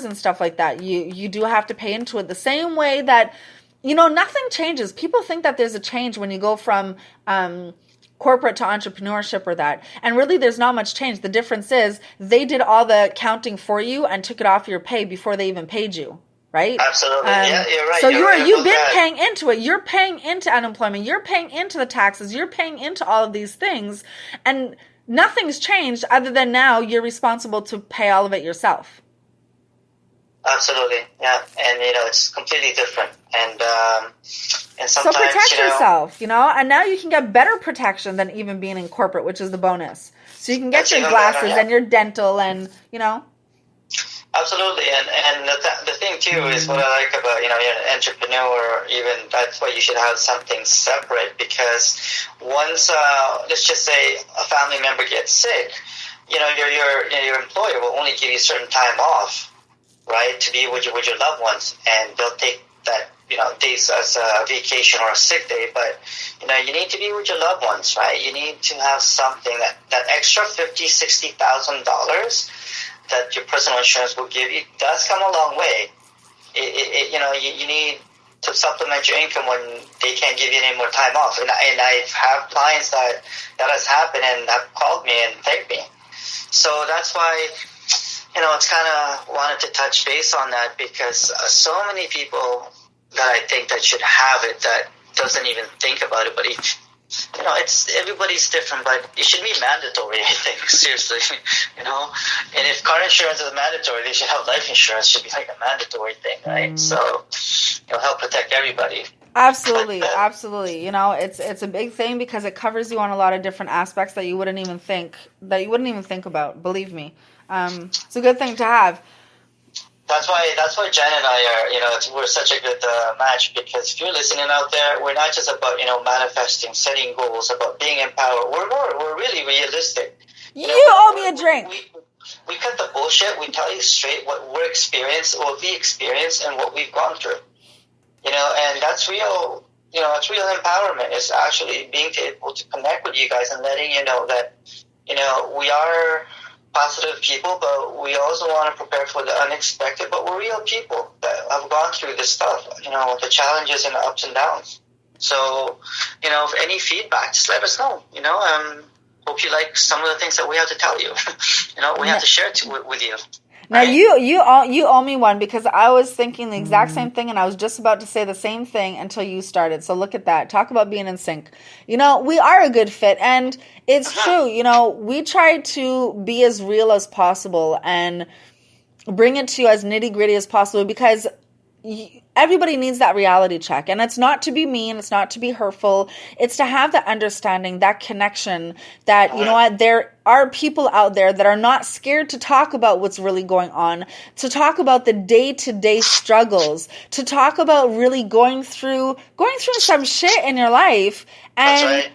and stuff like that. You do have to pay into it the same way that, nothing changes. People think that there's a change when you go from corporate to entrepreneurship or that. And really, there's not much change. The difference is they did all the counting for you and took it off your pay before they even paid you. Right? Absolutely. Yeah, you're right. So right you've been that. paying into it. You're paying into unemployment. You're paying into the taxes. You're paying into all of these things. And nothing's changed other than now you're responsible to pay all of it yourself. Absolutely. Yeah. And, it's completely different. And sometimes, so protect yourself, and now you can get better protection than even being in corporate, which is the bonus. So you can get your glasses better, and your dental and, Absolutely, and the thing too is what I like about you're an entrepreneur. Even that's why you should have something separate, because once let's just say a family member gets sick, your employer will only give you certain time off, right, to be with your loved ones, and they'll take that days as a vacation or a sick day. But you need to be with your loved ones, right? You need to have something that extra $50,000-$60,000 that your personal insurance will give you does come a long way. You need to supplement your income when they can't give you any more time off. And I have clients that has happened and have called me and thanked me. So that's why, it's kind of wanted to touch base on that, because so many people that I think that should have it that doesn't even think about it, but it's everybody's different, but it should be mandatory, I think, seriously, and if car insurance is mandatory, they should have life insurance, should be like a mandatory thing, right? So it'll help protect everybody. Absolutely. It's a big thing because it covers you on a lot of different aspects that you wouldn't even think about, believe me. It's a good thing to have. That's why Jen and I are, we're such a good match, because if you're listening out there, we're not just about, manifesting, setting goals, about being empowered. We're really realistic. You owe me a drink. We cut the bullshit. We tell you straight what we experience, and what we've gone through. And that's real, it's real empowerment. It's actually being able to connect with you guys and letting you know that, we are positive people, but we also want to prepare for the unexpected. But we're real people that have gone through this stuff, the challenges and the ups and downs. So, if any feedback, just let us know. Hope you like some of the things that we have to tell you. We have to share it with you. Now you owe me one, because I was thinking the exact same thing, and I was just about to say the same thing until you started. So look at that. Talk about being in sync. We are a good fit, and it's true. We try to be as real as possible and bring it to you as nitty-gritty as possible, because everybody needs that reality check. And it's not to be mean. It's not to be hurtful. It's to have that understanding, that connection that, there are people out there that are not scared to talk about what's really going on, to talk about the day-to-day struggles, to talk about really going through some shit in your life, and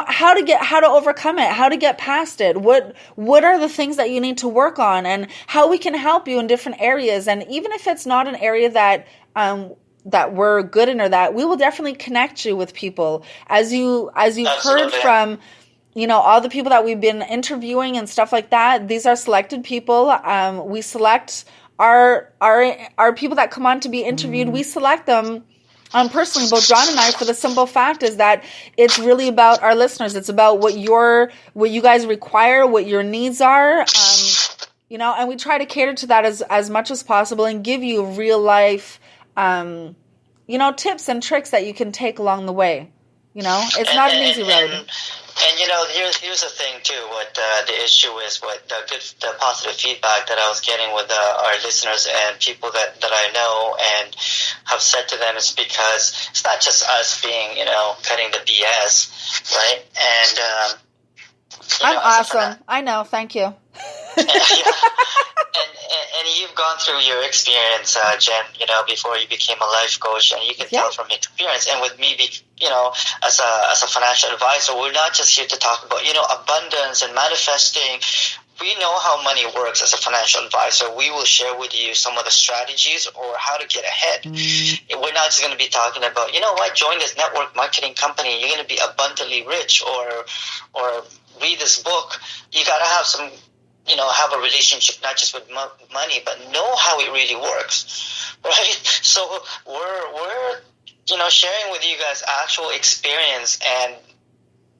how to overcome it, how to get past it, what are the things that you need to work on, and how we can help you in different areas. And even if it's not an area that we're good in, or that, we will definitely connect you with people, as you've heard from all the people that we've been interviewing and stuff like that. These are selected people. We select our people that come on to be interviewed. We select them personally, both John and I, for the simple fact is that it's really about our listeners. It's about what you guys require, what your needs are, and we try to cater to that as much as possible and give you real life, tips and tricks that you can take along the way. It's not an easy road. And here's the thing too. What the issue is, what the positive feedback that I was getting with our listeners and people that I know and have said to them, is because it's not just us being cutting the BS, right? And I'm awesome. I know. Thank you. And you've gone through your experience, Jen, before you became a life coach, and you can tell from experience. And with me, as a financial advisor, we're not just here to talk about, abundance and manifesting. We know how money works as a financial advisor. We will share with you some of the strategies or how to get ahead. We're not just going to be talking about, join this network marketing company, you're going to be abundantly rich, or read this book. You got to have some have a relationship not just with money, but know how it really works, right? So we're sharing with you guys actual experience, and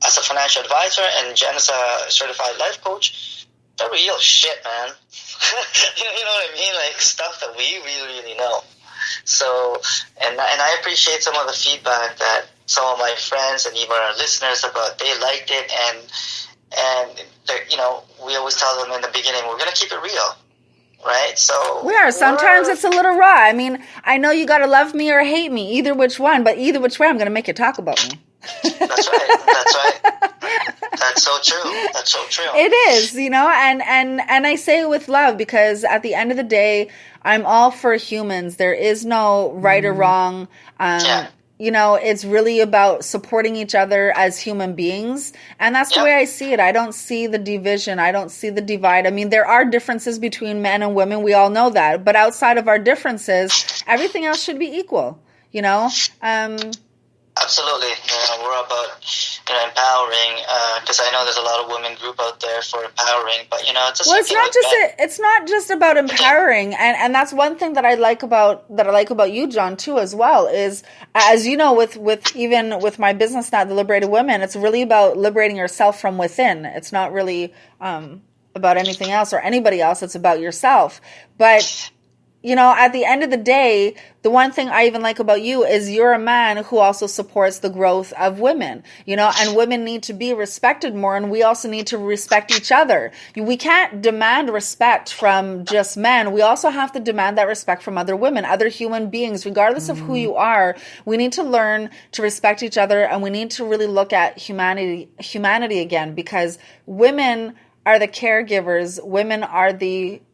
as a financial advisor and Jen as a certified life coach, the real shit, man. You know what I mean? Like stuff that we really, really know. So, and I appreciate some of the feedback that some of my friends and even our listeners about they liked it, and we always tell them in the beginning, we're going to keep it real, right? So we are. Sometimes it's a little raw. I mean, I know you got to love me or hate me, either which one, but either which way, I'm going to make you talk about me. That's right. That's so true. That's so true. It is, and I say it with love, because at the end of the day, I'm all for humans. There is no right or wrong. It's really about supporting each other as human beings. And that's the way I see it. I don't see the division. I don't see the divide. I mean, there are differences between men and women. We all know that. But outside of our differences, everything else should be equal, Absolutely. We're about empowering, because I know there's a lot of women group out there for empowering, but it's not just about empowering, and that's one thing that I like about you, John, too, as well, is, as you know, with my business now, The Liberated Women, it's really about liberating yourself from within. It's not really about anything else or anybody else. It's about yourself. But at the end of the day, the one thing I even like about you is you're a man who also supports the growth of women, and women need to be respected more, and we also need to respect each other. We can't demand respect from just men. We also have to demand that respect from other women, other human beings, regardless of who you are. We need to learn to respect each other, and we need to really look at humanity again, because women are the caregivers. Women are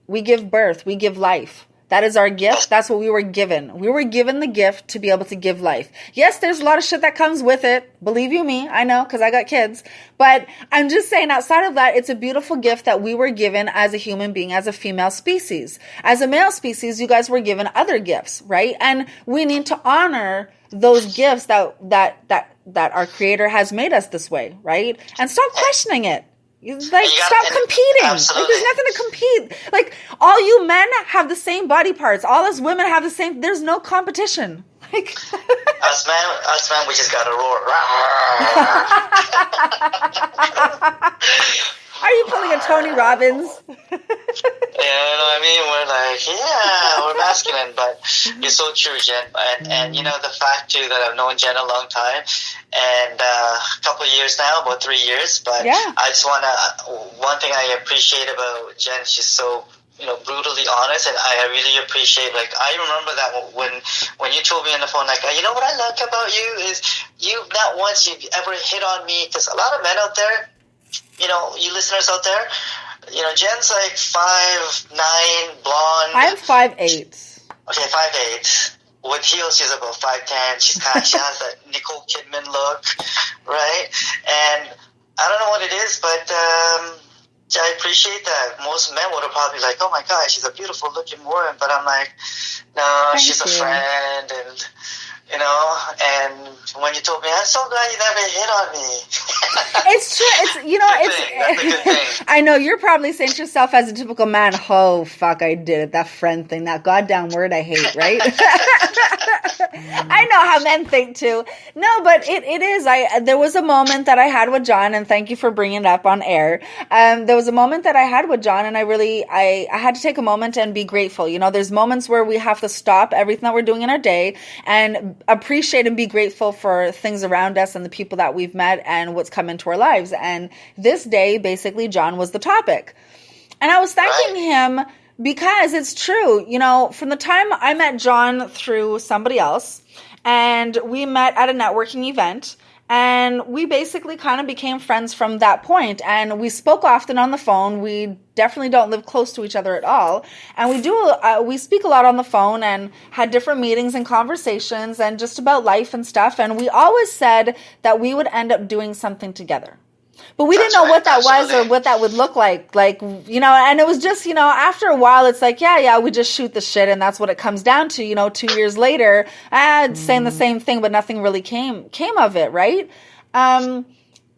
we give birth, we give life. That is our gift. That's what we were given. We were given the gift to be able to give life. Yes, there's a lot of shit that comes with it. Believe you me, I know, because I got kids. But I'm just saying, outside of that, it's a beautiful gift that we were given as a human being, as a female species. As a male species, you guys were given other gifts, right? And we need to honor those gifts that our Creator has made us this way, right? And stop questioning it. Stop competing. Like, there's nothing to compete. Like, all you men have the same body parts. All us women have the same. There's no competition. Like, us men, we just gotta roar. Are you pulling a Tony Robbins? We're like, we're masculine, but you're so true, Jen. And the fact too that I've known Jen a long time, and a couple of years now, about 3 years. But I just one thing I appreciate about Jen, she's so brutally honest, and I really appreciate. Like, I remember that when you told me on the phone, like, what I like about you is you not once you've ever hit on me, because a lot of men out there, you listeners out there, Jen's like 5'9", blonde. I'm 5'8". Okay, 5'8". With heels, she's about 5'10". She has that Nicole Kidman look, right? And I don't know what it is, but I appreciate that. Most men would have probably like, oh my God, she's a beautiful looking woman. But I'm like, no, she's a friend, and and when you told me, I'm so glad you never hit on me. It's true. It's That's a good thing. I know you're probably saying to yourself as a typical man, oh fuck, I did it. That friend thing, that goddamn word I hate, right? I know how men think too. No, but it is. There was a moment that I had with John, and thank you for bringing it up on air. There was a moment that I had with John, and I had to take a moment and be grateful. There's moments where we have to stop everything that we're doing in our day and appreciate and be grateful for things around us and the people that we've met and what's come into our lives. And this day, basically, John was the topic. And I was thanking him because it's true. From the time I met John through somebody else, and we met at a networking event, and we basically kind of became friends from that point. And we spoke often on the phone. We definitely don't live close to each other at all. And we speak a lot on the phone and had different meetings and conversations and just about life and stuff. And we always said that we would end up doing something together. But we didn't know what that was or what that would look like. Like, and it was just, after a while, it's like, we just shoot the shit. And that's what it comes down to, 2 years later, saying the same thing, but nothing really came of it. Right.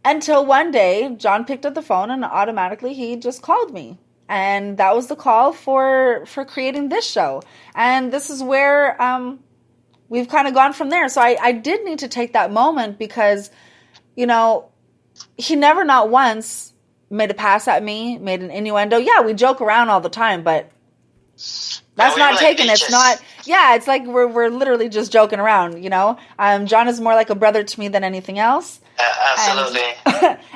Until one day, John picked up the phone and automatically he just called me. And that was the call for creating this show. And this is where we've kind of gone from there. So I did need to take that moment because, you know, he never not once made a pass at me, made an innuendo. Yeah, we joke around all the time, but that's not taken. It's not. Yeah, it's like we're literally just joking around, you know. John is more like a brother to me than anything else. Absolutely.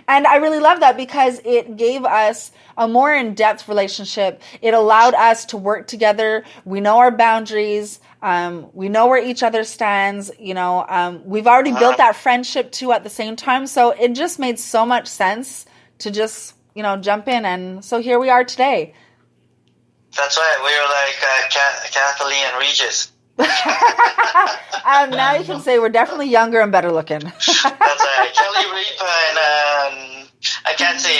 And I really love that because it gave us a more in-depth relationship. It allowed us to work together. We know our boundaries. We know where each other stands. You know, we've already built that friendship too at the same time. So it just made so much sense to just, you know, jump in. And so here we are today. That's right. We were like Kathleen and Regis. Now you can say we're definitely younger and better looking. That's right. Kelly Ripa and I can't say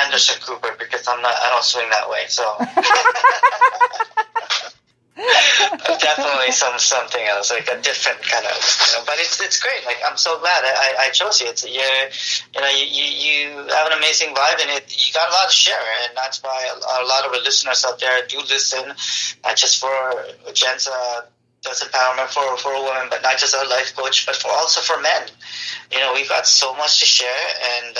Anderson Cooper because I don't swing that way. So definitely something else, like a different kind of. You know, but it's great. Like I'm so glad I chose you. It's you have an amazing vibe and you got a lot to share, and that's why a lot of the listeners out there do listen, not just for Jen's does empowerment for a woman, but not just a life coach, but also for men. You know, we've got so much to share, and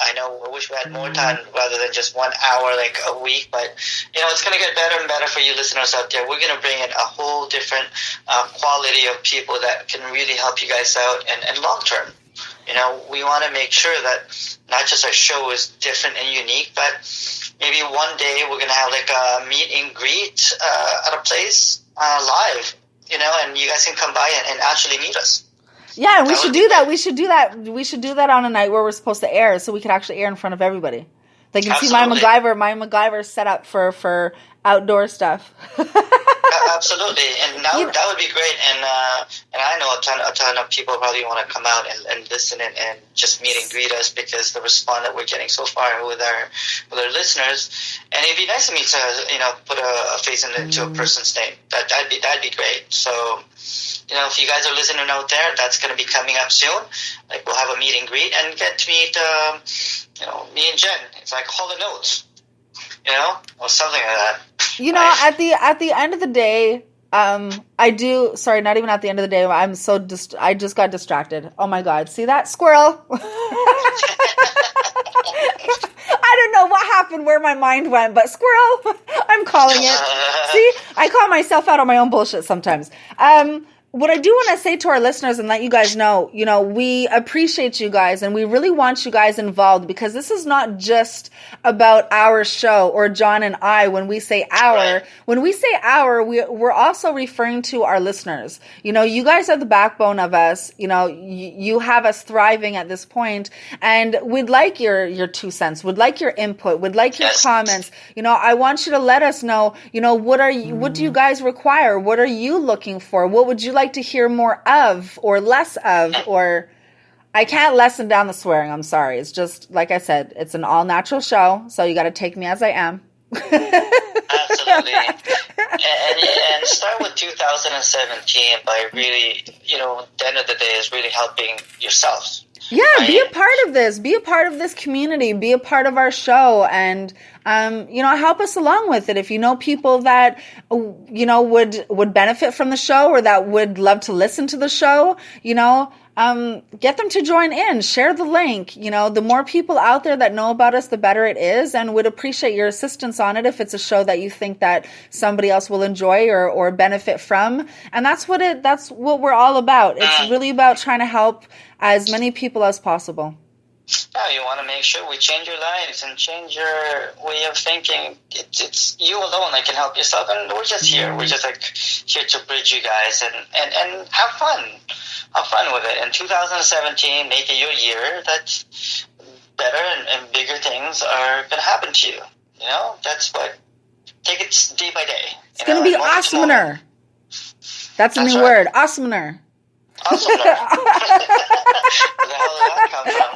I know I wish we had more time rather than just 1 hour like a week, but you know, it's going to get better and better for you listeners out there. We're going to bring in a whole different quality of people that can really help you guys out and long term. You know, we want to make sure that not just our show is different and unique, but maybe one day we're going to have like a meet and greet at a place live, you know, and you guys can come by and actually meet us. Yeah, and we should do that. We should do that. We should do that on a night where we're supposed to air, so we could actually air in front of everybody. They can see my MacGyver setup for outdoor stuff. Absolutely, and that would be great. And I know a ton of people probably want to come out and listen and just meet and greet us because the response that we're getting so far with our listeners. And it'd be nice of me to put a face into a person's name. That'd be great. So, you know, if you guys are listening out there, that's going to be coming up soon. Like we'll have a meet and greet and get to meet me and Jen. It's like Hall & Oates, you know, or something like that. You know, at the end of the day, I do. Sorry, not even at the end of the day. I just got distracted. Oh my God! See that squirrel? I don't know what happened, where my mind went, but squirrel. I'm calling it. See, I call myself out on my own bullshit sometimes. What I do want to say to our listeners and let you guys know, you know, we appreciate you guys and we really want you guys involved because this is not just about our show or John and I. When we say our, we're also referring to our listeners. You know, you guys are the backbone of us. You know, you have us thriving at this point, and we'd like your 2 cents. We'd like your input. We'd like your comments. You know, I want you to let us know, you know, what do you guys require? What are you looking for? What would you like to hear more of or less of? Or I can't lessen down the swearing. I'm sorry. It's just, like I said, it's an all natural show. So you got to take me as I am. Absolutely. And start with 2017 by really, you know, at the end of the day is really helping yourselves. Yeah, right? Be a part of this. Be a part of this community. Be a part of our show, and you know, help us along with it. If you know people that you know would benefit from the show or that would love to listen to the show, you know, get them to join in. Share the link. You know, the more people out there that know about us, the better it is, and would appreciate your assistance on it if it's a show that you think that somebody else will enjoy or benefit from. And that's what we're all about. It's really about trying to help as many people as possible. Yeah, you want to make sure we change your lives and change your way of thinking. It's you alone that can help yourself, and we're just here. We're just like here to bridge you guys and have fun. Have fun with it. In 2017, make it your year that better and bigger things are going to happen to you. You know, that's what. Take it day by day. It's going to be awesomer. That's a new word. Awesomer. Awesome. Where the hell did that come from?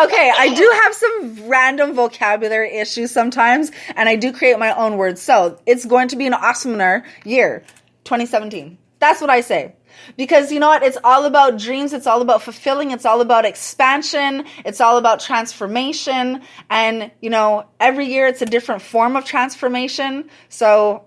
Okay, I do have some random vocabulary issues sometimes, and I do create my own words. So it's going to be an awesomer year, 2017. That's what I say. Because you know what? It's all about dreams. It's all about fulfilling. It's all about expansion. It's all about transformation. And, you know, every year it's a different form of transformation. So